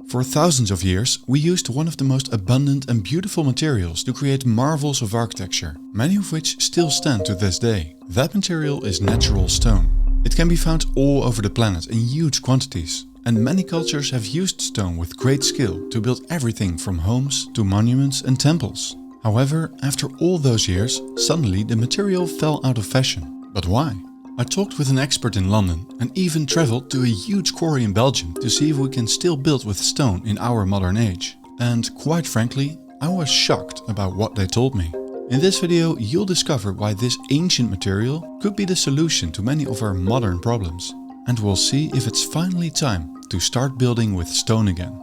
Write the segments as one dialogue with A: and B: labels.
A: For thousands of years, we used one of the most abundant and beautiful materials to create marvels of architecture, many of which still stand to this day. That material is natural stone. It can be found all over the planet in huge quantities, and many cultures have used stone with great skill to build everything from homes to monuments and temples. However, after all those years, suddenly the material fell out of fashion. But why? I talked with an expert in London and even travelled to a huge quarry in Belgium to see if we can still build with stone in our modern age. And quite frankly, I was shocked about what they told me. In this video you'll discover why this ancient material could be the solution to many of our modern problems. And we'll see if it's finally time to start building with stone again.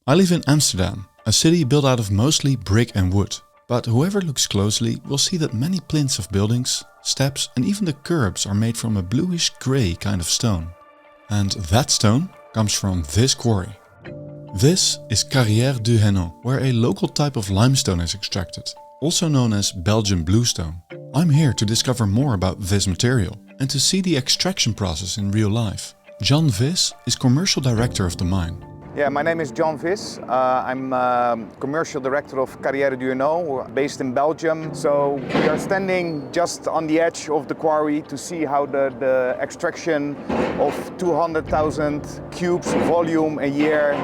A: I live in Amsterdam, a city built out of mostly brick and wood. But whoever looks closely will see that many plinths of buildings, steps and even the curbs are made from a bluish grey kind of stone. And that stone comes from this quarry. This is Carrières du Hainaut, where a local type of limestone is extracted, also known as Belgian bluestone. I'm here to discover more about this material and to see the extraction process in real life. John Vis is commercial director of the mine.
B: Yeah, my name is John Vis. I'm commercial director of Carrières du Hainaut, based in Belgium. So we are standing just on the edge of the quarry to see how the extraction of 200,000 cubes volume a year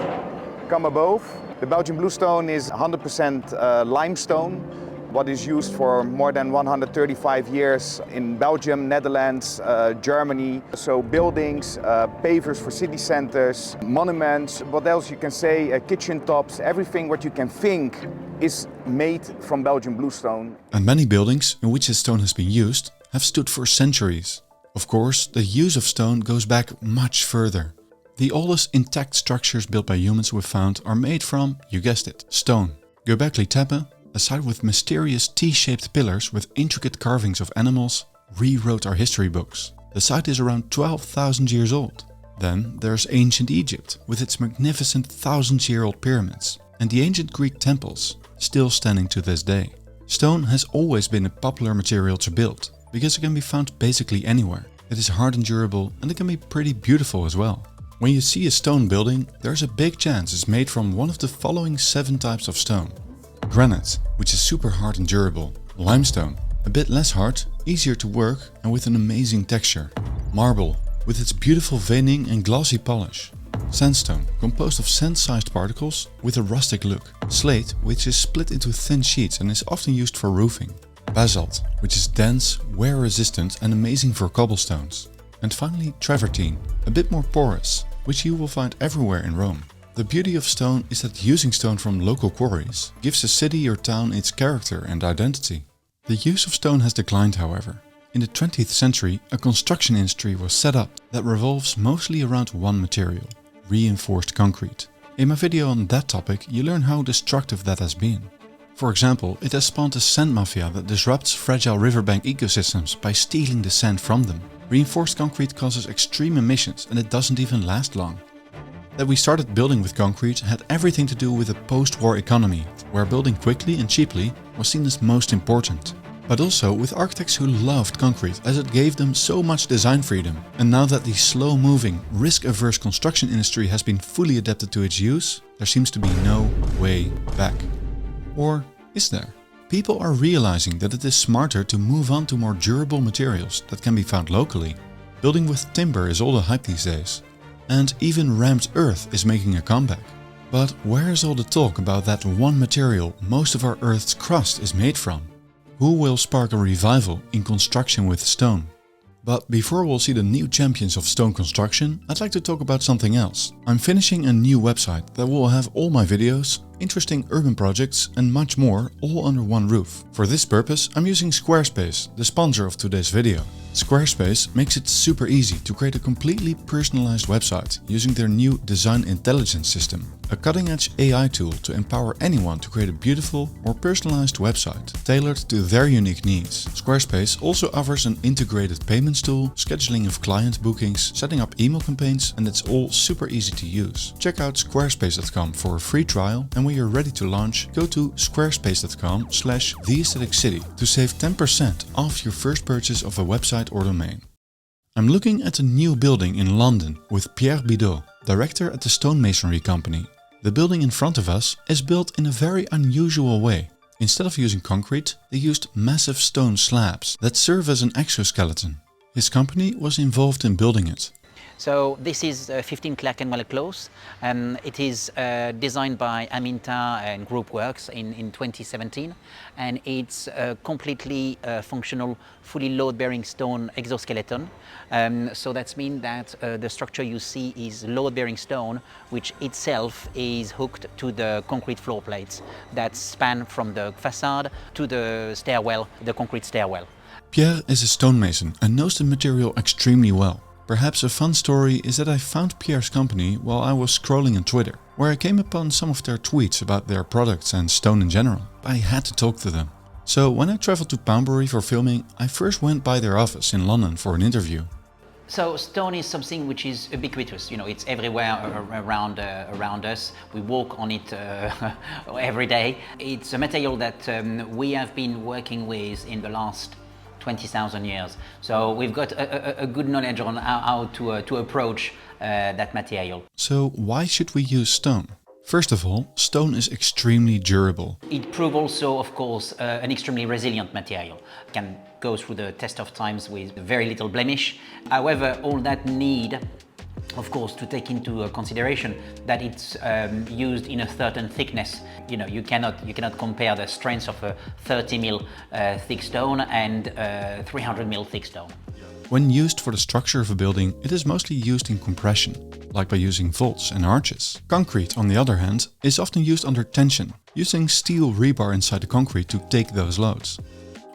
B: come above. The Belgian bluestone is 100% limestone, what is used for more than 135 years in Belgium, Netherlands, Germany. So buildings, pavers for city centers, monuments, what else you can say, kitchen tops, everything what you can think is made from Belgian bluestone.
A: And many buildings in which this stone has been used have stood for centuries. Of course, the use of stone goes back much further. The oldest intact structures built by humans we've found are made from, you guessed it, stone. Göbekli Tepe, a site with mysterious T-shaped pillars with intricate carvings of animals, rewrote our history books. The site is around 12,000 years old. Then there's ancient Egypt with its magnificent 1,000-year-old pyramids and the ancient Greek temples, still standing to this day. Stone has always been a popular material to build because it can be found basically anywhere. It is hard and durable, and it can be pretty beautiful as well. When you see a stone building, there's a big chance it's made from one of the following 7 types of stone. Granite, which is super hard and durable. Limestone, a bit less hard, easier to work and with an amazing texture. Marble, with its beautiful veining and glossy polish. Sandstone, composed of sand-sized particles with a rustic look. Slate, which is split into thin sheets and is often used for roofing. Basalt, which is dense, wear-resistant and amazing for cobblestones. And finally travertine, a bit more porous, which you will find everywhere in Rome. The beauty of stone is that using stone from local quarries gives a city or town its character and identity. The use of stone has declined, however. In the 20th century, a construction industry was set up that revolves mostly around one material, reinforced concrete. In my video on that topic, you learn how destructive that has been. For example, it has spawned a sand mafia that disrupts fragile riverbank ecosystems by stealing the sand from them. Reinforced concrete causes extreme emissions and it doesn't even last long. That we started building with concrete had everything to do with a post-war economy, where building quickly and cheaply was seen as most important. But also with architects who loved concrete as it gave them so much design freedom. And now that the slow-moving, risk-averse construction industry has been fully adapted to its use, there seems to be no way back. Or is there? People are realizing that it is smarter to move on to more durable materials that can be found locally. Building with timber is all the hype these days. And even rammed earth is making a comeback. But where is all the talk about that one material most of our Earth's crust is made from? Who will spark a revival in construction with stone? But before we'll see the new champions of stone construction, I'd like to talk about something else. I'm finishing a new website that will have all my videos, interesting urban projects and much more all under one roof. For this purpose, I'm using Squarespace, the sponsor of today's video. Squarespace makes it super easy to create a completely personalized website using their new design intelligence system, a cutting-edge AI tool to empower anyone to create a beautiful or personalized website tailored to their unique needs. Squarespace also offers an integrated payments tool, scheduling of client bookings, setting up email campaigns, and it's all super easy to use. Check out squarespace.com for a free trial, and when you're ready to launch, go to squarespace.com/theaestheticcity to save 10% off your first purchase of a website or domain. I'm looking at a new building in London with Pierre Bidaud, director at the Stonemasonry Company. The building in front of us is built in a very unusual way. Instead of using concrete, they used massive stone slabs that serve as an exoskeleton. His company was involved in building it.
C: So this is 15 Clerkenwell Close. It is designed by Aminta and Group Works in 2017, and it's a completely functional, fully load-bearing stone exoskeleton. So that means that the structure you see is load-bearing stone, which itself is hooked to the concrete floor plates that span from the facade to the stairwell, the concrete stairwell.
A: Pierre is a stonemason and knows the material extremely well. Perhaps a fun story is that I found Pierre's company while I was scrolling on Twitter, where I came upon some of their tweets about their products and stone in general. I had to talk to them. So when I traveled to Poundbury for filming, I first went by their office in London for an interview.
C: So stone is something which is ubiquitous, it's everywhere around us. We walk on it every day. It's a material that we have been working with in the last 20,000 years. So we've got a good knowledge on how to approach that material.
A: So why should we use stone? First of all, stone is extremely durable.
C: It proves also, of course, an extremely resilient material. It can go through the test of times with very little blemish. However, all that need, of course, to take into consideration that it's used in a certain thickness. You cannot compare the strength of a 30 mil thick stone and 300 mil thick stone.
A: When used for the structure of a building, it is mostly used in compression, like by using vaults and arches. Concrete, on the other hand, is often used under tension, using steel rebar inside the concrete to take those loads.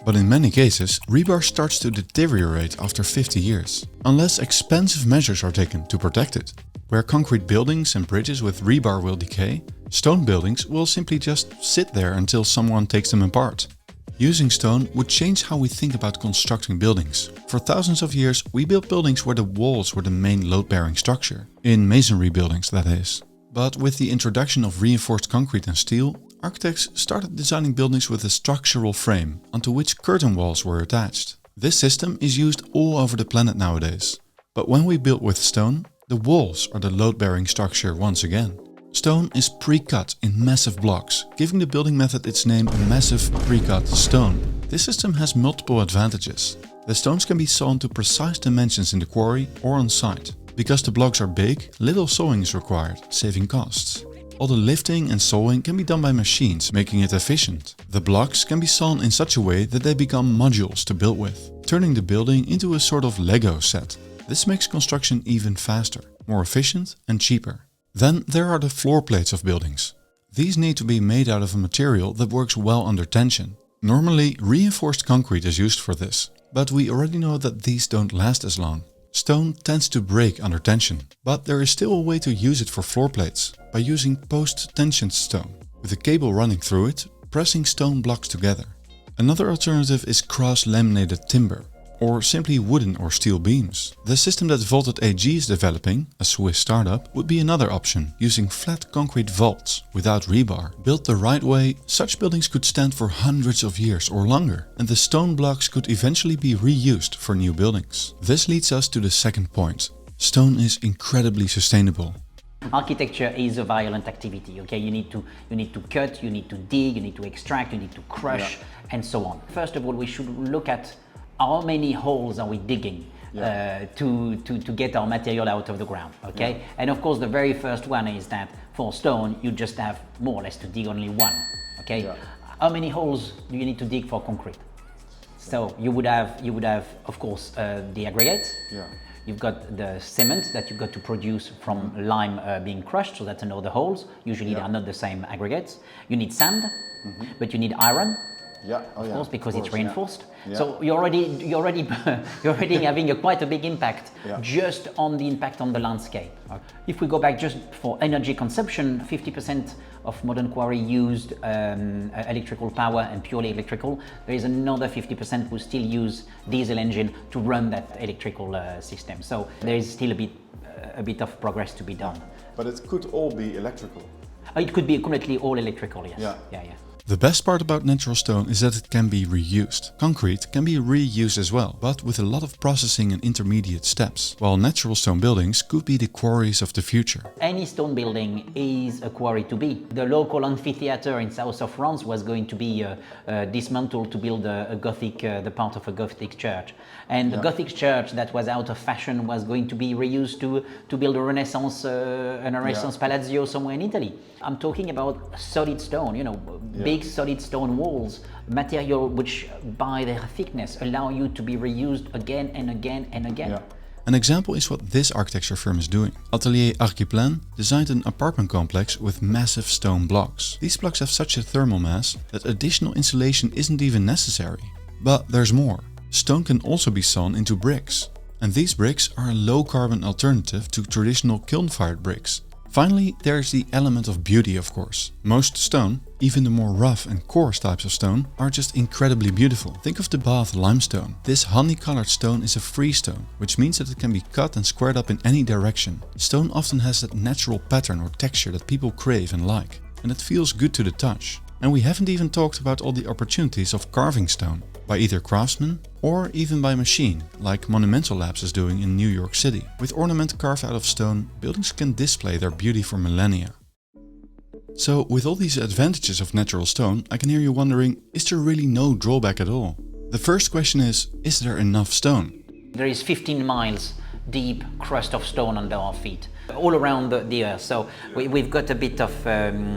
A: But in many cases, rebar starts to deteriorate after 50 years, unless expensive measures are taken to protect it. Where concrete buildings and bridges with rebar will decay, stone buildings will simply just sit there until someone takes them apart. Using stone would change how we think about constructing buildings. For thousands of years, we built buildings where the walls were the main load-bearing structure. In masonry buildings, that is. But with the introduction of reinforced concrete and steel, architects started designing buildings with a structural frame onto which curtain walls were attached. This system is used all over the planet nowadays. But when we build with stone, the walls are the load-bearing structure once again. Stone is pre-cut in massive blocks, giving the building method its name massive pre-cut stone. This system has multiple advantages. The stones can be sawn to precise dimensions in the quarry or on site. Because the blocks are big, little sawing is required, saving costs. All the lifting and sawing can be done by machines, making it efficient. The blocks can be sawn in such a way that they become modules to build with, turning the building into a sort of Lego set. This makes construction even faster, more efficient and cheaper. Then there are the floor plates of buildings. These need to be made out of a material that works well under tension. Normally, reinforced concrete is used for this, but we already know that these don't last as long. Stone tends to break under tension, but there is still a way to use it for floor plates, by using post-tensioned stone. With a cable running through it, pressing stone blocks together. Another alternative is cross-laminated timber, or simply wooden or steel beams. The system that Vaulted AG is developing, a Swiss startup, would be another option, using flat concrete vaults without rebar. Built the right way, such buildings could stand for hundreds of years or longer, and the stone blocks could eventually be reused for new buildings. This leads us to the second point. Stone is incredibly sustainable.
C: Architecture is a violent activity, okay? You need to cut, you need to dig, you need to extract, you need to crush, and so on. First of all, we should look at how many holes are we digging to get our material out of the ground, okay? Yeah. And of course, the very first one is that for stone, you just have more or less to dig only one, okay? Yeah. How many holes do you need to dig for concrete? So you would have, of course, the aggregate. Yeah. You've got the cement that you've got to produce from lime being crushed, so that's another holes. Usually they are not the same aggregates. You need sand, but you need iron.
D: Yeah,
C: of course, because it's reinforced. Yeah. So you're already having quite a big impact just on the impact on the landscape. If we go back just for energy consumption, 50% of modern quarry used electrical power and purely electrical. There is another 50% who still use diesel engine to run that electrical system. So there is still a bit of progress to be done.
D: But it could all be electrical.
C: It could be completely all electrical, yes.
D: Yeah.
A: The best part about natural stone is that it can be reused. Concrete can be reused as well, but with a lot of processing and intermediate steps, while natural stone buildings could be the quarries of the future.
C: Any stone building is a quarry to be. The local amphitheater in south of France was going to be dismantled to build a Gothic, the part of a Gothic church. And the Gothic church that was out of fashion was going to be reused to build a Renaissance Palazzo somewhere in Italy. I'm talking about solid stone, you know, big solid stone walls, material which by their thickness allow you to be reused again and again and again.
A: Yeah. An example is what this architecture firm is doing. Atelier Archiplein designed an apartment complex with massive stone blocks. These blocks have such a thermal mass that additional insulation isn't even necessary. But there's more. Stone can also be sawn into bricks. And these bricks are a low-carbon alternative to traditional kiln-fired bricks. Finally, there's the element of beauty, of course. Most stone, even the more rough and coarse types of stone, are just incredibly beautiful. Think of the Bath limestone. This honey-colored stone is a freestone, which means that it can be cut and squared up in any direction. Stone often has that natural pattern or texture that people crave and like, and it feels good to the touch. And we haven't even talked about all the opportunities of carving stone, by either craftsmen or even by machine, like Monumental Labs is doing in New York City. With ornament carved out of stone, buildings can display their beauty for millennia. So with all these advantages of natural stone, I can hear you wondering, is there really no drawback at all? The first question is there enough stone?
C: There is 15 miles deep crust of stone under our feet, all around the earth, so we've got a bit of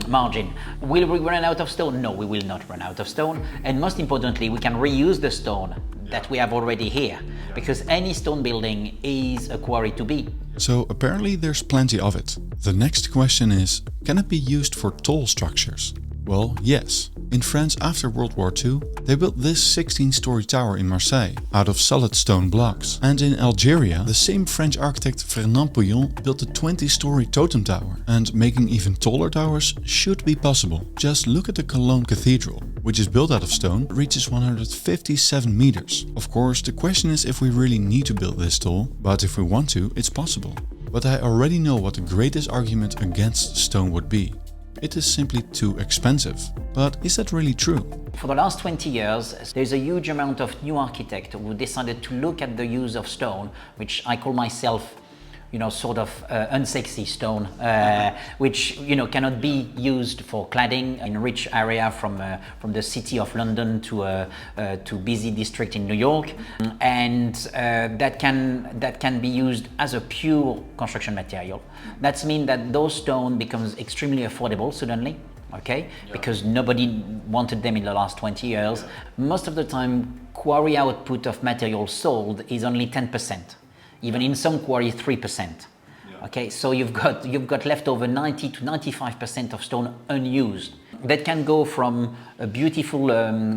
C: margin. Will we run out of stone? No, we will not run out of stone, and most importantly, we can reuse the stone that we have already here, because any stone building is a quarry to be.
A: So apparently there's plenty of it. The next question is, can it be used for tall structures? Well, yes. In France after World War II, they built this 16-story tower in Marseille out of solid stone blocks. And in Algeria, the same French architect Fernand Pouillon built a 20-story totem tower. And making even taller towers should be possible. Just look at the Cologne Cathedral, which is built out of stone, reaches 157 meters. Of course, the question is if we really need to build this tall, but if we want to, it's possible. But I already know what the greatest argument against stone would be. It is simply too expensive. But is that really true?
C: For the last 20 years, there's a huge amount of new architects who decided to look at the use of stone, which I call myself, you know, sort of unsexy stone, which, you know, cannot be used for cladding in rich area from the city of London to busy district in New York, and that can be used as a pure construction material. That means that those stone becomes extremely affordable suddenly. Okay, because nobody wanted them in the last 20 years. Most of the time, quarry output of material sold is only 10%. Even in some quarry, 3%. Okay, so you've got left over 90 to 95% of stone unused. That can go from a beautiful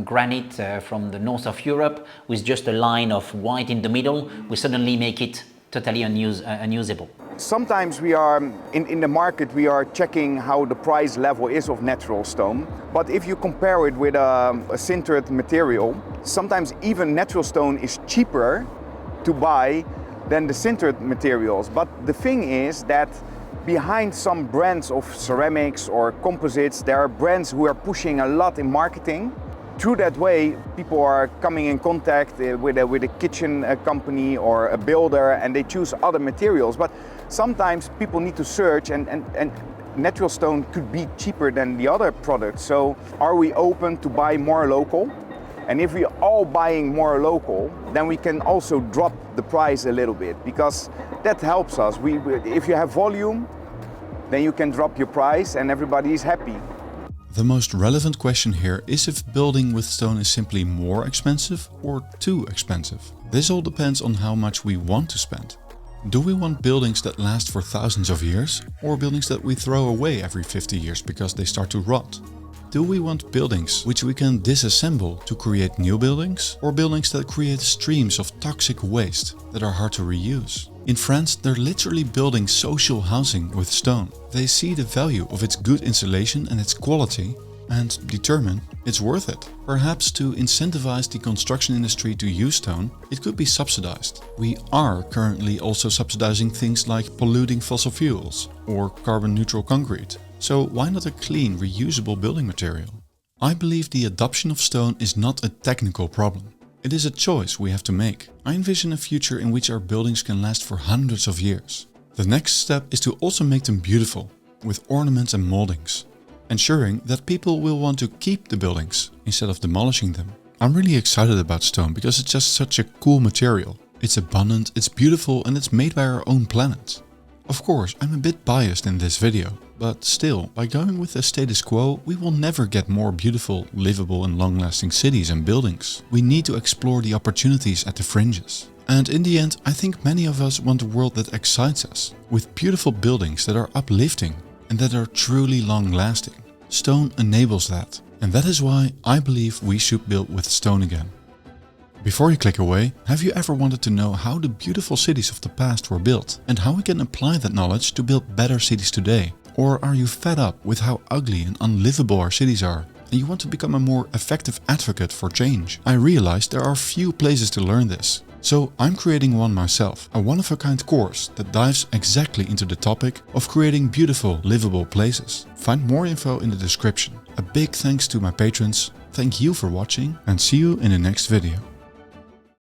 C: granite from the north of Europe with just a line of white in the middle. We suddenly make it totally unusable.
B: Sometimes we are, in the market, we are checking how the price level is of natural stone. But if you compare it with a sintered material, sometimes even natural stone is cheaper to buy than the sintered materials. But the thing is that behind some brands of ceramics or composites, there are brands who are pushing a lot in marketing. Through that way, people are coming in contact with a kitchen company or a builder, and they choose other materials. But sometimes people need to search, and natural stone could be cheaper than the other products. So are we open to buy more local? And if we're all buying more local, then we can also drop the price a little bit, because that helps us. If you have volume, then you can drop your price and everybody is happy.
A: The most relevant question here is if building with stone is simply more expensive or too expensive. This all depends on how much we want to spend. Do we want buildings that last for thousands of years, or buildings that we throw away every 50 years because they start to rot? Do we want buildings which we can disassemble to create new buildings, or buildings that create streams of toxic waste that are hard to reuse? In France, they're literally building social housing with stone. They see the value of its good insulation and its quality and determine it's worth it. Perhaps to incentivize the construction industry to use stone, it could be subsidized. We are currently also subsidizing things like polluting fossil fuels or carbon neutral concrete. So why not a clean, reusable building material? I believe the adoption of stone is not a technical problem. It is a choice we have to make. I envision a future in which our buildings can last for hundreds of years. The next step is to also make them beautiful, with ornaments and moldings, ensuring that people will want to keep the buildings instead of demolishing them. I'm really excited about stone because it's just such a cool material. It's abundant, it's beautiful, and it's made by our own planet. Of course, I'm a bit biased in this video, but still, by going with the status quo, we will never get more beautiful, livable and long-lasting cities and buildings. We need to explore the opportunities at the fringes. And in the end, I think many of us want a world that excites us, with beautiful buildings that are uplifting and that are truly long-lasting. Stone enables that, and that is why I believe we should build with stone again. Before you click away, have you ever wanted to know how the beautiful cities of the past were built and how we can apply that knowledge to build better cities today? Or are you fed up with how ugly and unlivable our cities are and you want to become a more effective advocate for change? I realize there are few places to learn this. So I'm creating one myself, a one-of-a-kind course that dives exactly into the topic of creating beautiful, livable places. Find more info in the description. A big thanks to my patrons, thank you for watching and see you in the next video.